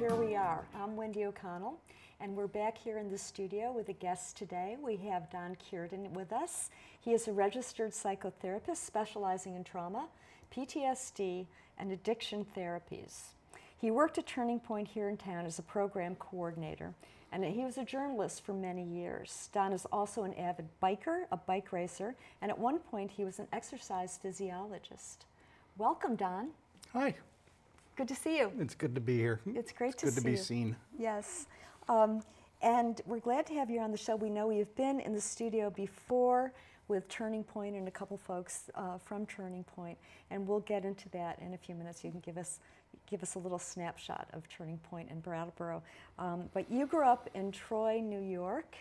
here we are. I'm Wendy O'Connell, and we're back here in the studio with a guest today. We have Don Cuerdon with us. He is a registered psychotherapist specializing in trauma, PTSD, and addiction therapies. He worked at Turning Point here in town as a program coordinator, and he was a journalist for many years. Don is also an avid biker, a bike racer, and at one point he was an exercise physiologist. Welcome, Don. Hi. Good to see you. It's good to be here. It's great to see you. Good to be seen. Yes. And we're glad to have you on the show. We know you've been in the studio before with Turning Point and a couple folks from Turning Point, and we'll get into that in a few minutes. You can give us a little snapshot of Turning Point in Brattleboro. But you grew up in Troy, New York,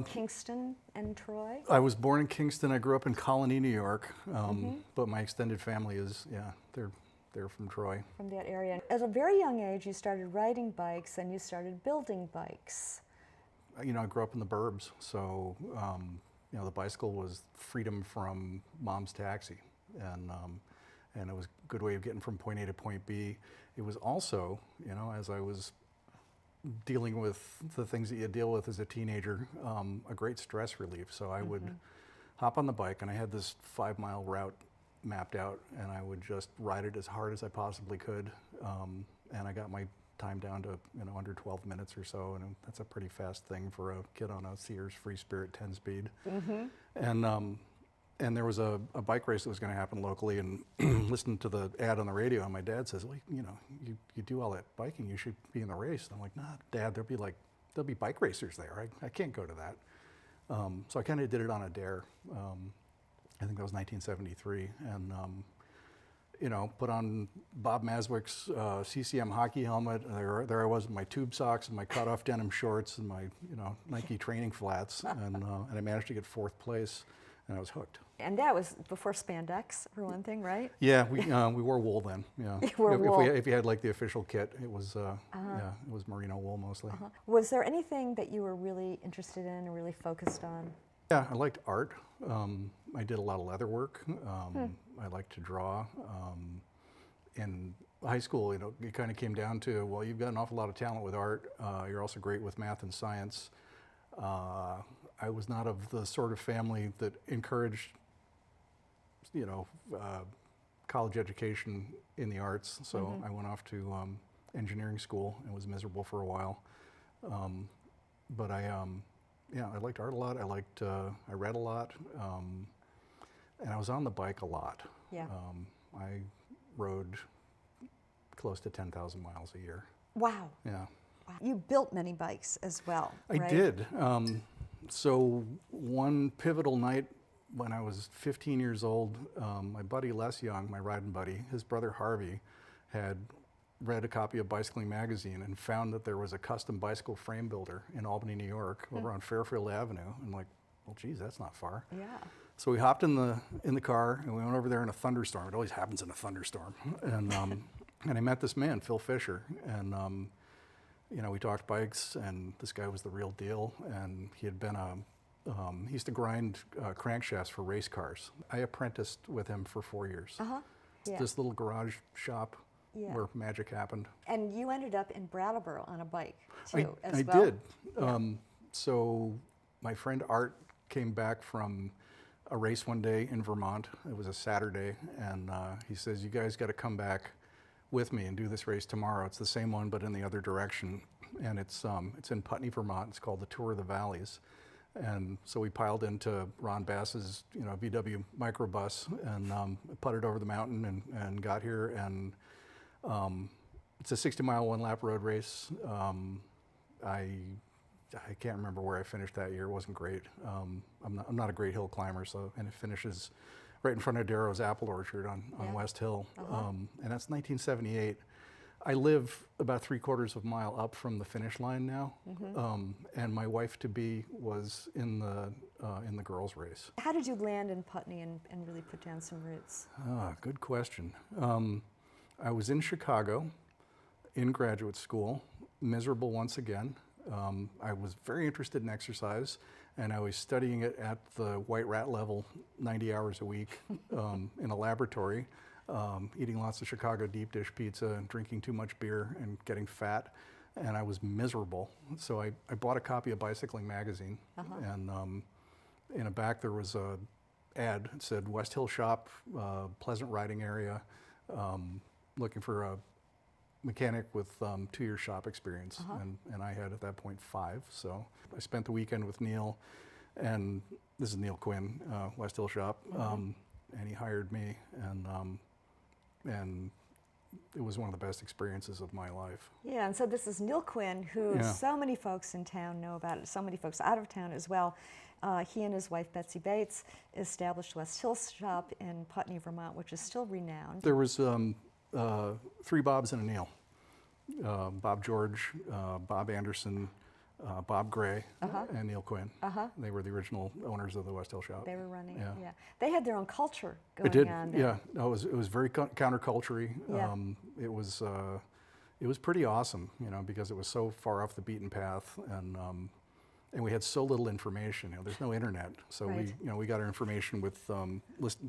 Kingston and Troy? I was born in Kingston. I grew up in Colony, New York, but my extended family is, they're from Troy. From that area. At a very young age, you started riding bikes and you started building bikes. You know, I grew up in the burbs, so the bicycle was freedom from mom's taxi, and it was a good way of getting from point A to point B. It was also, as I was dealing with the things that you deal with as a teenager, a great stress relief. So I would hop on the bike, and I had this 5-mile route mapped out, and I would just ride it as hard as I possibly could, and I got my time down to under 12 minutes or so, and that's a pretty fast thing for a kid on a Sears Free Spirit 10-speed. And there was a bike race that was going to happen locally, and listened to the ad on the radio, and my dad says, well, you do all that biking, you should be in the race. And I'm like, nah, Dad, there'll be bike racers there. I can't go to that. So I kind of did it on a dare. I think that was 1973, and put on Bob Maswick's CCM hockey helmet. There I was with my tube socks and my cut-off denim shorts and my Nike training flats, and I managed to get 4th place, and I was hooked. And that was before spandex, for one thing, right? Yeah, we wore wool then. Yeah, you wore wool. If you had like the official kit, it was it was merino wool mostly. Was there anything that you were really interested in or really focused on? Yeah, I liked art. I did a lot of leather work. I liked to draw. In high school, it kind of came down to, well, you've got an awful lot of talent with art. You're also great with math and science. I was not of the sort of family that encouraged, college education in the arts. So I went off to engineering school and was miserable for a while. But I liked art a lot. I read a lot, and I was on the bike a lot. Yeah. I rode close to 10,000 miles a year. Wow. Yeah. Wow. You built many bikes as well, right? I did. So one pivotal night when I was 15 years old, my buddy Les Young, my riding buddy, his brother Harvey, had read a copy of Bicycling Magazine and found that there was a custom bicycle frame builder in Albany, New York, over on Fairfield Avenue. I'm like, well, geez, that's not far. Yeah. So we hopped in the car and we went over there in a thunderstorm. It always happens in a thunderstorm. And and I met this man, Phil Fisher, and we talked bikes, and this guy was the real deal. And he had been he used to grind crankshafts for race cars. I apprenticed with him for 4 years. Yeah. This little garage shop. Yeah. Where magic happened. And you ended up in Brattleboro on a bike, too, I did. Yeah. So my friend Art came back from a race one day in Vermont. It was a Saturday, and he says, you guys got to come back with me and do this race tomorrow. It's the same one, but in the other direction. And it's in Putney, Vermont. It's called the Tour of the Valleys. And so we piled into Ron Bass's VW microbus and putted over the mountain and got here. And it's a 60-mile one-lap road race. I can't remember where I finished that year. It wasn't great. I'm not a great hill climber, and it finishes right in front of Darrow's Apple Orchard on West Hill. And that's 1978. I live about 3/4 of a mile up from the finish line now, and my wife-to-be was in the girls' race. How did you land in Putney and really put down some roots? Good question. I was in Chicago in graduate school, miserable once again. I was very interested in exercise, and I was studying it at the white rat level 90 hours a week in a laboratory, eating lots of Chicago deep dish pizza and drinking too much beer and getting fat. and I was miserable. So I bought a copy of Bicycling Magazine, and in the back there was a ad. It said West Hill Shop, pleasant riding area, looking for a mechanic with 2-year shop experience, and I had at that point 5. So I spent the weekend with Neil, and this is Neil Quinn, West Hill Shop, and he hired me, and it was one of the best experiences of my life. Yeah, and so this is Neil Quinn, who so many folks in town know about it, so many folks out of town as well. He and his wife, Betsy Bates, established West Hill Shop in Putney, Vermont, which is still renowned. There was 3 Bobs and a Neil. Bob George, Bob Anderson, Bob Gray, and Neil Quinn. They were the original owners of the West Hill Shop. They were running, yeah. They had their own culture going It did, on there. yeah. No, it was very counterculture-y. Yeah. It was pretty awesome, you know, because it was so far off the beaten path, and we had so little information. You know, there's no internet, so we got our information with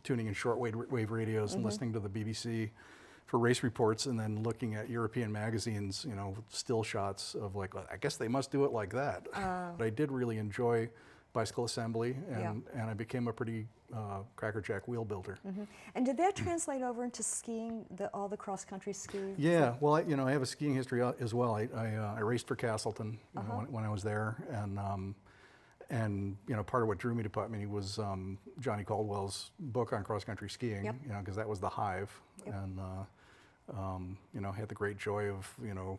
tuning in shortwave radios and listening to the BBC for race reports, and then looking at European magazines, you know, still shots of like, I guess they must do it like that. But I did really enjoy bicycle assembly, and I became a pretty crackerjack wheel builder. And did that translate over into skiing, all the cross-country ski? Yeah, well, I have a skiing history as well. I raced for Castleton when I was there, and you know, part of what drew me to Putney was Johnny Caldwell's book on cross-country skiing. You know, because that was the hive, and you know, had the great joy of, you know,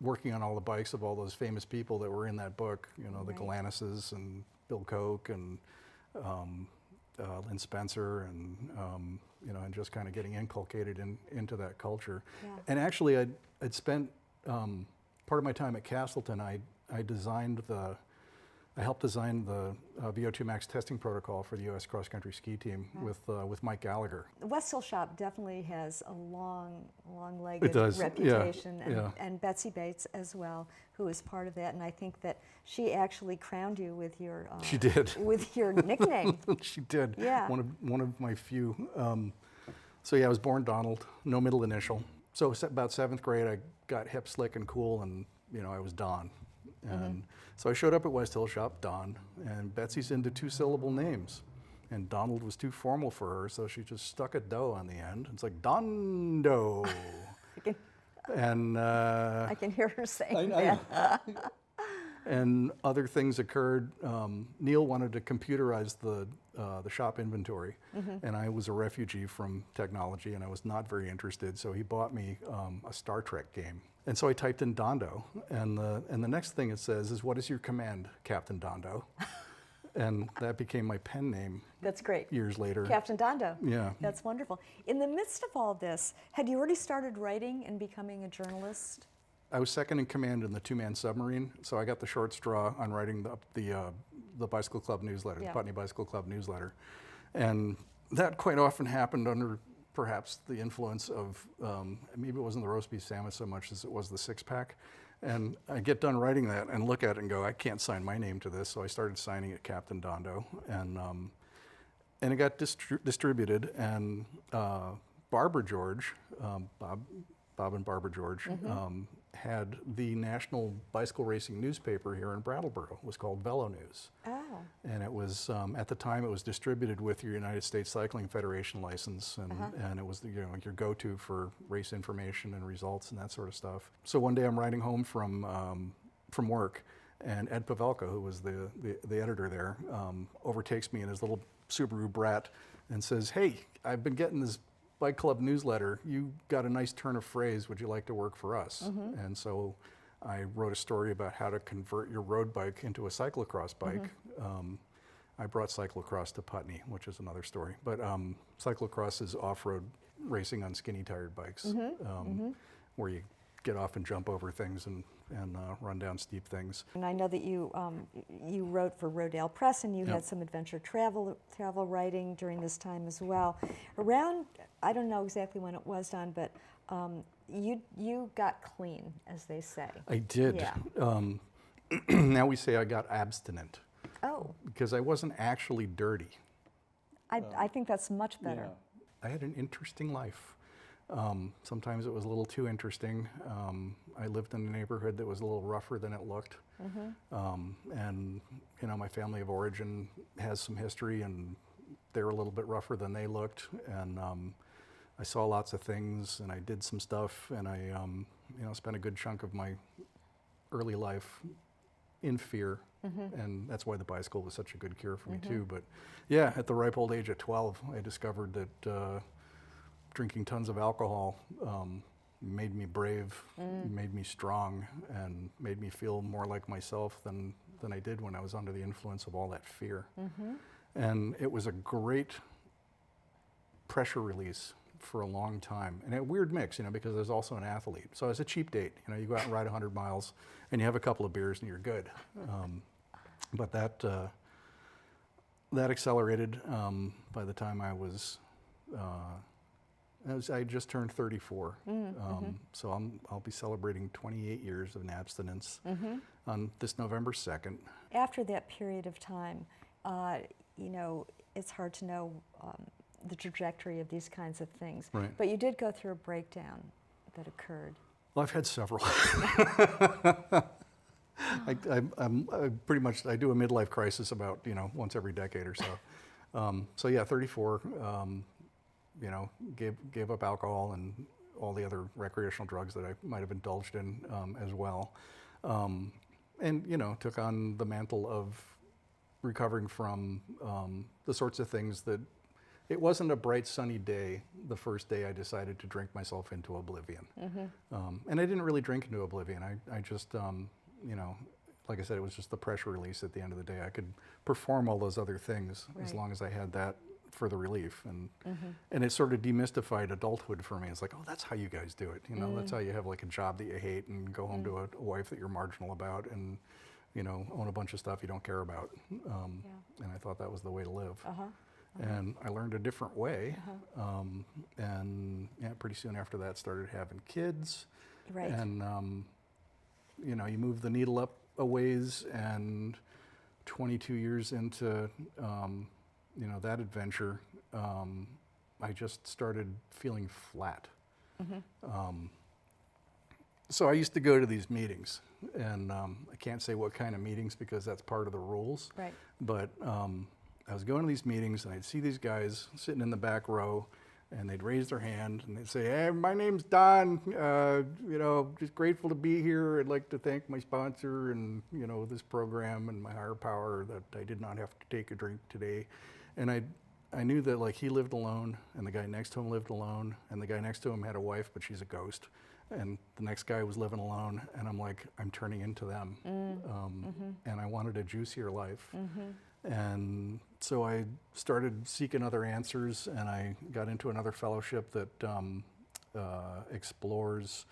working on all the bikes of all those famous people that were in that book. You know, the Galanis's and Bill Koch and Lynn Spencer, and you know, and just kind of getting inculcated into that culture. And actually, I'd spent part of my time at Castleton. I helped design the VO2 max testing protocol for the U.S. cross-country ski team with Mike Gallagher. The West Hill Shop definitely has a long-legged reputation, and Betsy Bates as well, who is part of that. And I think that she actually crowned you with your she did with your nickname. She did. Yeah. One of my few. So yeah, I was born Donald, no middle initial. So about 7th grade, I got hip, slick, and cool, and you know, I was Don. And so I showed up at West Hill Shop, Don, and Betsy's into 2-syllable names. And Donald was too formal for her, so she just stuck a dough on the end. It's like, Dondo. I can hear her saying that. And other things occurred. Neil wanted to computerize the shop inventory, and I was a refugee from technology, and I was not very interested, so he bought me a Star Trek game. And so I typed in Dondo, and the next thing it says is, "What is your command, Captain Dondo?" And that became my pen name. That's great. Years later. Captain Dondo. Yeah. That's wonderful. In the midst of all this, had you already started writing and becoming a journalist? I was second in command in the 2-man submarine, so I got the short straw on writing the Bicycle Club newsletter, the Putney Bicycle Club newsletter. And that quite often happened under perhaps the influence of, maybe it wasn't the roast beef sandwich so much as it was the 6-pack. And I get done writing that and look at it and go, I can't sign my name to this. So I started signing it Captain Dondo. And it got distributed. And Barbara George, Bob and Barbara George, had the national bicycle racing newspaper here in Brattleboro. It was called Velo News. Oh. And it was, at the time, it was distributed with your United States Cycling Federation license, and it was your go-to for race information and results and that sort of stuff. So one day I'm riding home from work, and Ed Pavelka, who was the editor there, overtakes me in his little Subaru Brat and says, "Hey, I've been getting this Bike Club newsletter. You got a nice turn of phrase. Would you like to work for us?" And so I wrote a story about how to convert your road bike into a cyclocross bike. I brought cyclocross to Putney, which is another story. But cyclocross is off-road racing on skinny-tired bikes, where you get off and jump over things and run down steep things. And I know that you wrote for Rodale Press, and you had some adventure travel writing during this time as well. Around, I don't know exactly when it was, Don, but you got clean, as they say. I did. Yeah. Now we say I got abstinent. Oh. Because I wasn't actually dirty. I think that's much better. Yeah. I had an interesting life. Sometimes it was a little too interesting. I lived in a neighborhood that was a little rougher than it looked. And, you know, my family of origin has some history, and they were a little bit rougher than they looked. And I saw lots of things, and I did some stuff, and I, you know, spent a good chunk of my early life in fear. And that's why the bicycle was such a good cure for me too. But yeah, at the ripe old age of 12, I discovered that drinking tons of alcohol made me brave, made me strong, and made me feel more like myself than I did when I was under the influence of all that fear. And it was a great pressure release for a long time. And a weird mix, you know, because I was also an athlete. So it was a cheap date. You know, you go out and ride 100 miles, and you have a couple of beers, and you're good. But that accelerated by the time I just turned 34. So I'll be celebrating 28 years of an abstinence on this November 2nd. After that period of time, you know, it's hard to know the trajectory of these kinds of things. Right. But you did go through a breakdown that occurred. Well, I've had several. I pretty much, I do a midlife crisis about, you know, once every decade or so. So yeah, 34, you know, gave up alcohol and all the other recreational drugs that I might have indulged in as well. And, you know, took on the mantle of recovering from the sorts of things that, it wasn't a bright sunny day the first day I decided to drink myself into oblivion. And I didn't really drink into oblivion. I just, you know, like I said, it was just the pressure release at the end of the day. I could perform all those other things as long as I had that for the relief. And it sort of demystified adulthood for me. It's like, oh, that's how you guys do it. You know, that's how you have like a job that you hate and go home to a wife that you're marginal about and, you know, own a bunch of stuff you don't care about. And I thought that was the way to live. And I learned a different way. And yeah, pretty soon after that started having kids. And, you know, you move the needle up a ways, and 22 years into, you know, that adventure, I just started feeling flat. So I used to go to these meetings, and I can't say what kind of meetings because that's part of the rules. But I was going to these meetings, and I'd see these guys sitting in the back row, and they'd raise their hand, and they'd say, hey, my name's Don, you know, just grateful to be here. I'd like to thank my sponsor and, you know, this program and my higher power that I did not have to take a drink today. And I knew that, like, he lived alone, and the guy next to him lived alone, and the guy next to him had a wife, but she's a ghost. And the next guy was living alone, and I'm like, I'm turning into them. And I wanted a juicier life. And so I started seeking other answers, and I got into another fellowship that explores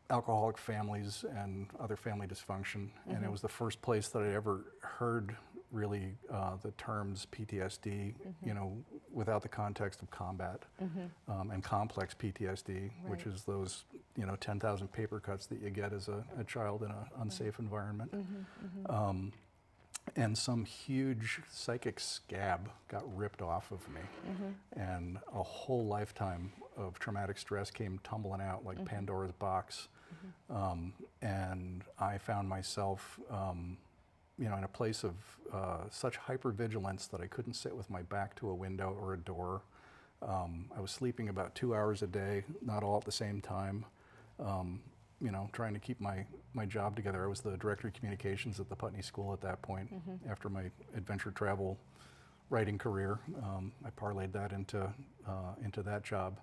alcoholic families and other family dysfunction. And it was the first place that I ever heard really the terms PTSD, you know, without the context of combat, and complex PTSD, which is those, you know, 10,000 paper cuts that you get as a child in an unsafe environment. And some huge psychic scab got ripped off of me, and a whole lifetime of traumatic stress came tumbling out like Pandora's box. And I found myself, you know, in a place of such hypervigilance that I couldn't sit with my back to a window or a door. I was sleeping about 2 hours a day, not all at the same time. You know, trying to keep my job together. I was the director of communications at the Putney School at that point. After my adventure travel writing career, I parlayed that into that job.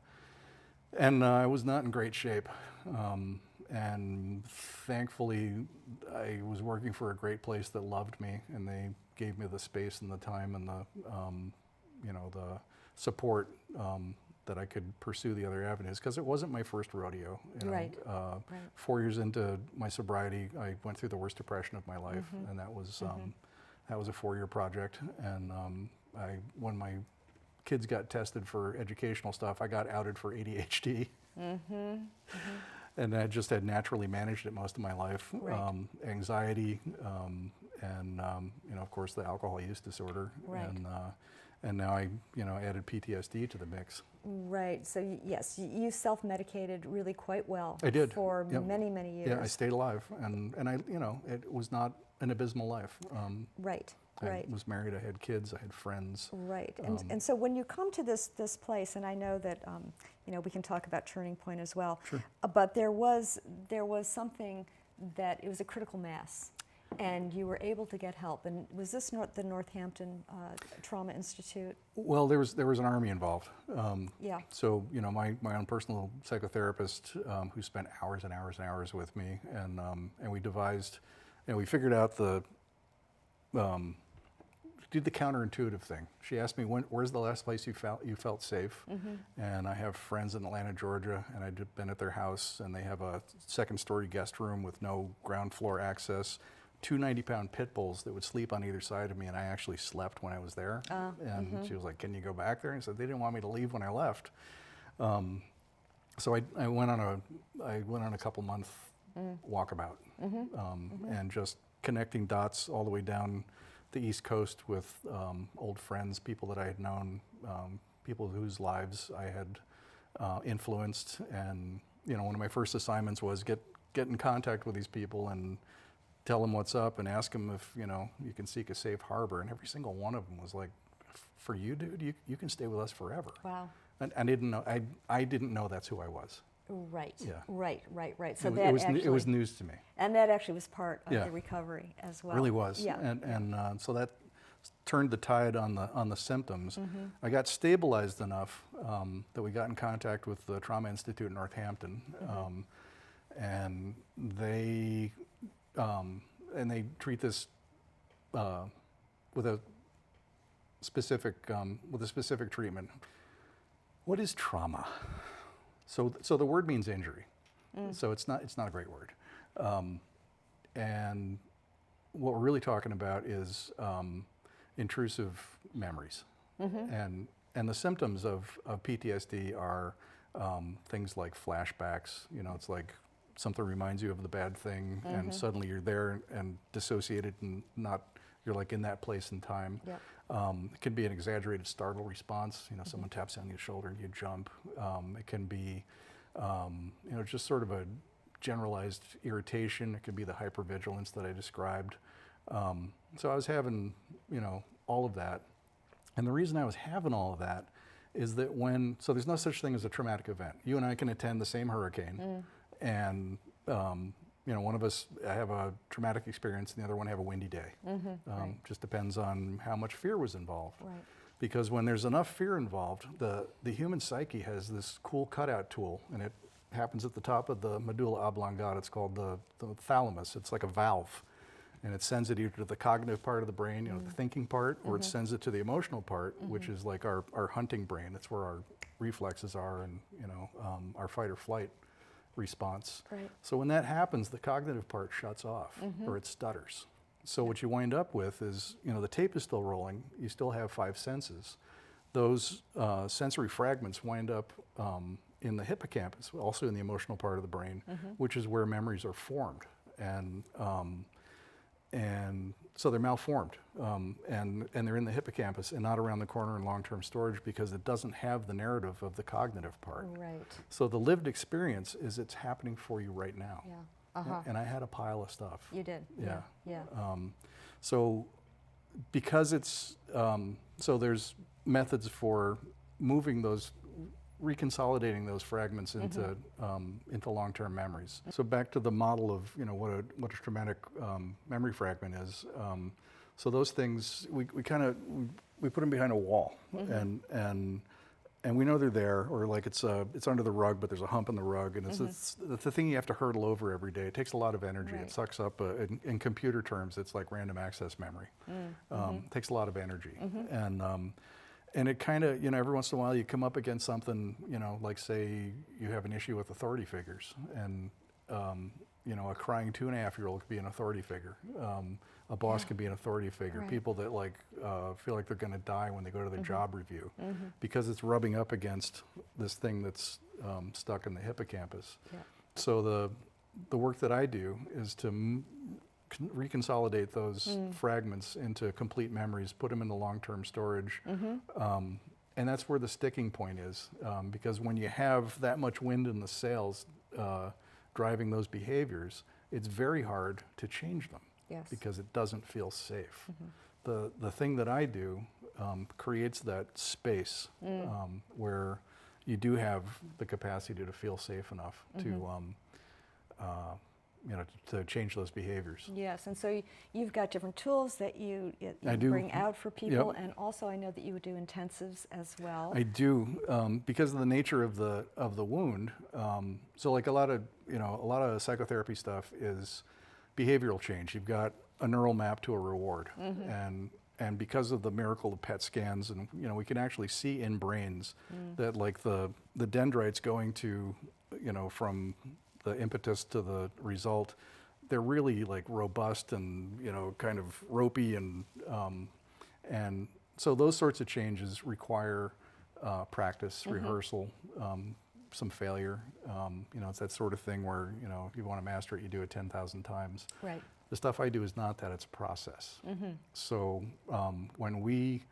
And I was not in great shape. And thankfully, I was working for a great place that loved me, and they gave me the space and the time and the, you know, the support that I could pursue the other avenues, because it wasn't my first rodeo. You know? 4 years into my sobriety, I went through the worst depression of my life, and that was a 4-year project. And when my kids got tested for educational stuff, I got outed for ADHD. And I just had naturally managed it most of my life. Anxiety, and you know, of course, the alcohol use disorder. and now I, added PTSD to the mix. Right. So yes, you self-medicated really quite well. I did. For Yep. many, many years. Yeah, I stayed alive, and I, it was not an abysmal life. Right. I Right. was married, I had kids, I had friends. Right. And so when you come to this place, and I know that we can talk about Turning Point as well. Sure. But there was something that it was a critical mass, and you were able to get help. And was this the Northampton Trauma Institute? Well, there was an army involved. Yeah. So my own personal psychotherapist who spent hours and hours and hours with me, and we devised, we figured out did the counterintuitive thing. She asked me, where's the last place you felt safe? And I have friends in Atlanta, Georgia, and I'd been at their house, and they have a second-story guest room with no ground floor access, 2 90-pound pit bulls that would sleep on either side of me, and I actually slept when I was there. And she was like, can you go back there? And I said, they didn't want me to leave when I left. So I went on a couple-month walkabout, and just connecting dots all the way down the East Coast with old friends, people that I had known, people whose lives I had influenced. And one of my first assignments was get in contact with these people and tell them what's up and ask them if you can seek a safe harbor. And every single one of them was like, "For you, dude, you can stay with us forever." Wow. And I didn't know. I didn't know that's who I was. Right. Yeah. Right. So It was news to me. And that actually was part of Yeah. the recovery as well. Really was. Yeah. And so that turned the tide on the symptoms. I got stabilized enough that we got in contact with the Trauma Institute in Northampton, and they treat this with a specific treatment. What is trauma? So the word means injury. So it's not a great word. And what we're really talking about is intrusive memories. And the symptoms of PTSD are things like flashbacks. It's like something reminds you of the bad thing, and suddenly you're there and dissociated and you're like in that place and time. Yep. It can be an exaggerated startle response. Someone taps on your shoulder and you jump. It can be, just sort of a generalized irritation. It could be the hypervigilance that I described. So I was having, all of that. And the reason I was having all of that is that so there's no such thing as a traumatic event. You and I can attend the same hurricane, and one of us have a traumatic experience and the other one have a windy day. Right. Just depends on how much fear was involved. Right. Because when there's enough fear involved, the human psyche has this cool cutout tool, and it happens at the top of the medulla oblongata. It's called the thalamus. It's like a valve, and it sends it either to the cognitive part of the brain, the thinking part, or it sends it to the emotional part, which is like our hunting brain. That's where our reflexes are, and our fight or flight response. Right. So when that happens, the cognitive part shuts off, or it stutters. So what you wind up with is, the tape is still rolling. You still have 5 senses. Those sensory fragments wind up in the hippocampus, also in the emotional part of the brain, which is where memories are formed. And so they're malformed, and they're in the hippocampus and not around the corner in long-term storage because it doesn't have the narrative of the cognitive part. Right. So the lived experience is it's happening for you right now. Yeah. And I had a pile of stuff. You did. Yeah. Yeah. So because it's, so there's methods for moving those, reconsolidating those fragments into long-term memories. So back to the model of what a traumatic memory fragment is. So those things we put them behind a wall, and we know they're there, or like it's under the rug, but there's a hump in the rug, and it's the thing you have to hurdle over every day. It takes a lot of energy. Right. It sucks up. In computer terms, it's like random access memory. It takes a lot of energy, and it kind of, every once in a while you come up against something, like say you have an issue with authority figures, and a crying 2.5-year-old could be an authority figure. A boss could be an authority figure. Right. People that feel like they're going to die when they go to their job review, because it's rubbing up against this thing that's stuck in the hippocampus. Yeah. So the work that I do is to reconsolidate those fragments into complete memories, put them into long-term storage. And that's where the sticking point is, because when you have that much wind in the sails driving those behaviors, it's very hard to change them. Yes. Because it doesn't feel safe. The thing that I do creates that space where you do have the capacity to feel safe enough to change those behaviors. Yes, and so you've got different tools that you I do. bring out for people, Yep. and also I know that you do intensives as well. I do, because of the nature of the wound. So like a lot of psychotherapy stuff is behavioral change. You've got a neural map to a reward, and because of the miracle of PET scans, and we can actually see in brains that like the dendrites going to from the impetus to the result, they're really like robust and kind of ropey, and so those sorts of changes require practice, rehearsal, some failure. It's that sort of thing where if you want to master it, you do it 10,000 times. Right. The stuff I do is not that; it's a process. So when we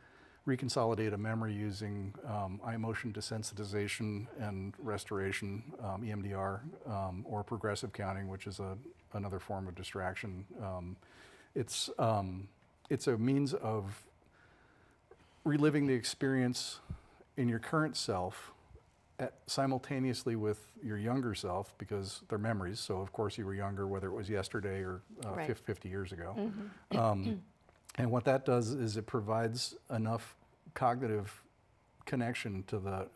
reconsolidate a memory using eye motion desensitization and restoration, EMDR, or progressive counting, which is another form of distraction. It's a means of reliving the experience in your current self simultaneously with your younger self, because they're memories. So of course you were younger, whether it was yesterday or Right. 50 years ago. And what that does is it provides enough cognitive connection to the,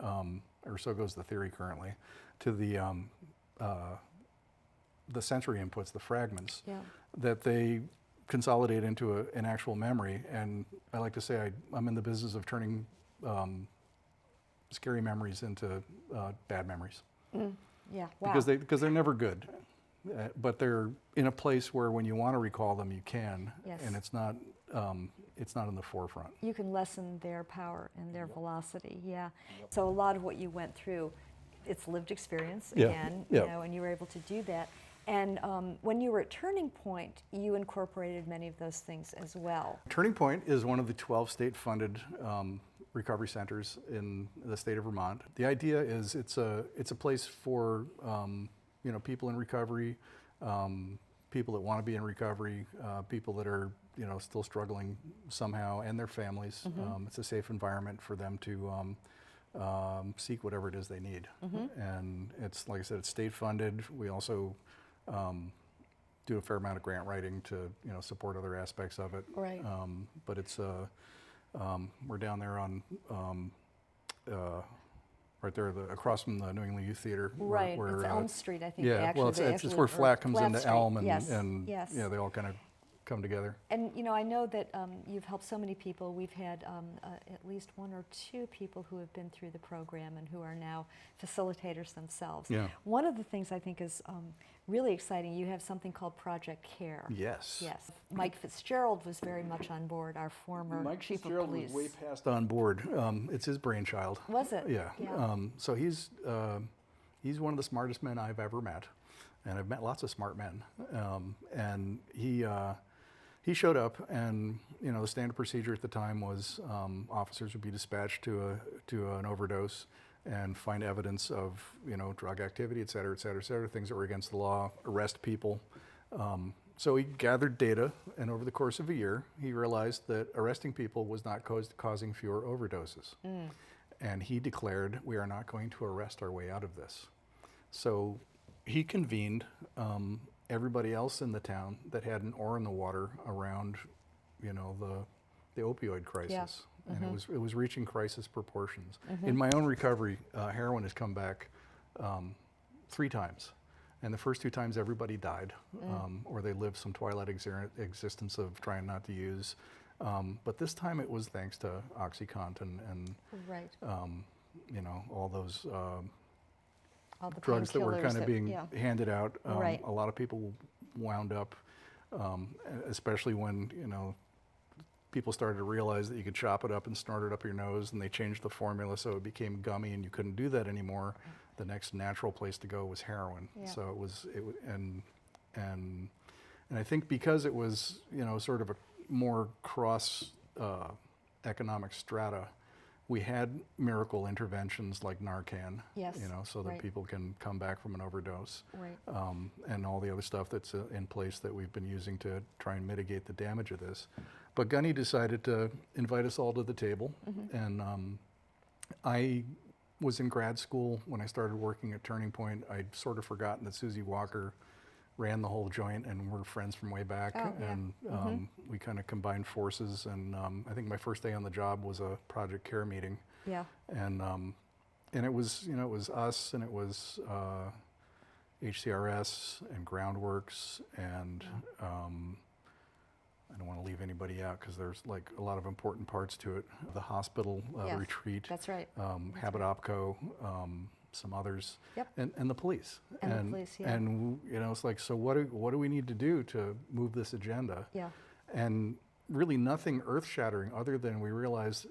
or so goes the theory currently, to the sensory inputs, the fragments, that they consolidate into an actual memory. And I like to say I'm in the business of turning scary memories into bad memories. Yeah, wow. Because they're never good. But they're in a place where when you want to recall them, you can, Yes. and it's not in the forefront. You can lessen their power and their velocity, So a lot of what you went through, it's lived experience again, and you were able to do that. And when you were at Turning Point, you incorporated many of those things as well. Turning Point is one of the 12 state-funded recovery centers in the state of Vermont. The idea is it's a place for people in recovery, people that want to be in recovery, people that are still struggling somehow, and their families. It's a safe environment for them to seek whatever it is they need. And it's, like I said, it's state funded. We also do a fair amount of grant writing to support other aspects of it. Right. But it's we're down there on right there, across from the New England Youth Theater. Right, where, it's Elm Street, I think. Yeah, actually, well, it's where or Flat comes Flat into Street. Elm, Yes, and yes. they all kind of come together. And I know that you've helped so many people. We've had at least one or two people who have been through the program and who are now facilitators themselves. Yeah. One of the things I think is really exciting, you have something called Project Care. Yes. Yes. Mike Fitzgerald was very much on board, our former Mike chief Fitzgerald of police. was way past on board. It's his brainchild. Was it? Yeah. Yeah. So he's one of the smartest men I've ever met, and I've met lots of smart men. And he showed up, and the standard procedure at the time was officers would be dispatched to an overdose and find evidence of drug activity, et cetera, things that were against the law, arrest people. So he gathered data, and over the course of a year, he realized that arresting people was not causing fewer overdoses. And he declared, we are not going to arrest our way out of this. So he convened everybody else in the town that had an oar in the water around, the opioid crisis. And it was reaching crisis proportions. In my own recovery, heroin has come back 3 times. And the first 2 times everybody died, or they lived some twilight existence of trying not to use. But this time it was thanks to OxyContin and Right. All those All the drugs that were painkillers kind of being handed out. Right. A lot of people wound up, especially when people started to realize that you could chop it up and snort it up your nose, and they changed the formula so it became gummy, and you couldn't do that anymore. The next natural place to go was heroin. Yeah. So And I think because it was, sort of a more cross economic strata, we had miracle interventions like Narcan, Yes, so that right. people can come back from an overdose. Right. And all the other stuff that's in place that we've been using to try and mitigate the damage of this. But Gunny decided to invite us all to the table. And I was in grad school when I started working at Turning Point. I'd sort of forgotten that Susie Walker ran the whole joint, and we're friends from way back. Oh, yeah. And we kind of combined forces. And I think my first day on the job was a project care meeting. Yeah. And it was, it was us, and it was HCRS and Groundworks, and I don't want to leave anybody out because there's like a lot of important parts to it. The hospital Yes, retreat, that's right. Habit Opco, some others, Yep. and the police. And the police, yeah. And it's like, so what do we need to do to move this agenda? Yeah. And really nothing earth-shattering other than we realized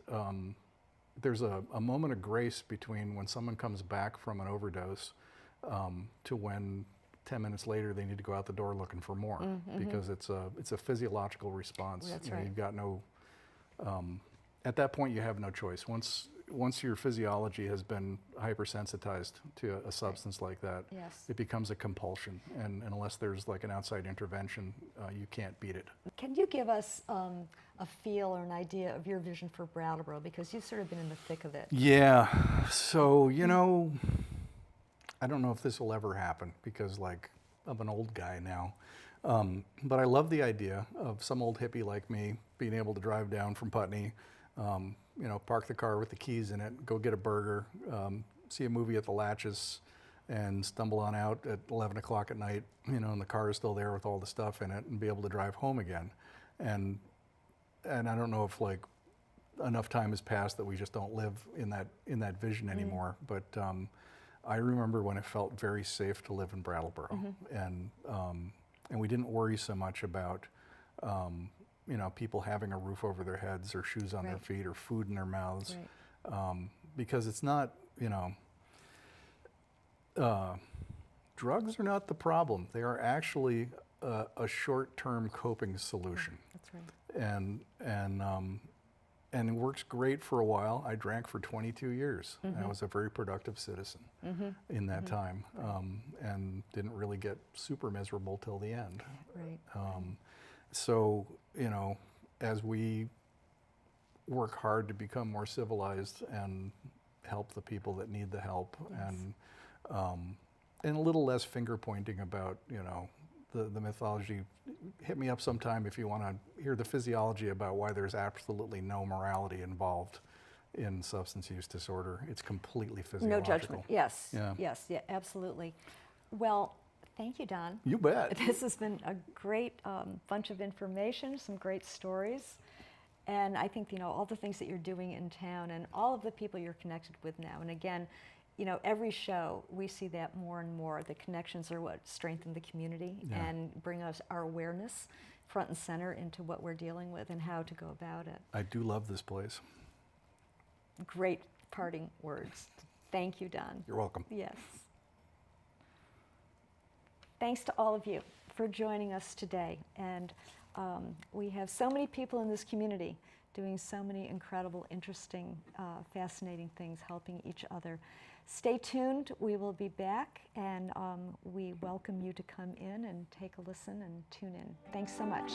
there's a moment of grace between when someone comes back from an overdose to when 10 minutes later they need to go out the door looking for more, because it's a physiological response. That's right. You've got no, at that point you have no choice. Once your physiology has been hypersensitized to a substance like that, Yes. it becomes a compulsion, and unless there's like an outside intervention, you can't beat it. Can you give us a feel or an idea of your vision for Brattleboro, because you've sort of been in the thick of it? Yeah, so I don't know if this will ever happen because I'm an old guy now, but I love the idea of some old hippie like me being able to drive down from Putney, park the car with the keys in it, go get a burger, see a movie at the Latches, and stumble on out at 11 o'clock at night, and the car is still there with all the stuff in it, and be able to drive home again. And I don't know if enough time has passed that we just don't live in that vision anymore, but I remember when it felt very safe to live in Brattleboro, and we didn't worry so much about people having a roof over their heads or shoes on their Right. feet or food in their mouths, Right. because it's not, drugs are not the problem. They are actually a short-term coping solution. That's right. And it works great for a while. I drank for 22 years. I was a very productive citizen in that time, and didn't really get super miserable till the end. Right. So, as we work hard to become more civilized and help the people that need the help, Yes. and a little less finger pointing about, the mythology. Hit me up sometime if you want to hear the physiology about why there's absolutely no morality involved in substance use disorder. It's completely physiological. No judgment. Yes. Yeah. Yes. Yeah. Absolutely. Well, thank you, Don. You bet. This has been a great bunch of information, some great stories, and I think all the things that you're doing in town and all of the people you're connected with now. And again, every show we see that more and more. The connections are what strengthen the community and bring us our awareness front and center into what we're dealing with and how to go about it. I do love this place. Great parting words. Thank you, Don. You're welcome. Yes. Thanks to all of you for joining us today. And we have so many people in this community doing so many incredible, interesting, fascinating things, helping each other. Stay tuned. We will be back, and we welcome you to come in and take a listen and tune in. Thanks so much.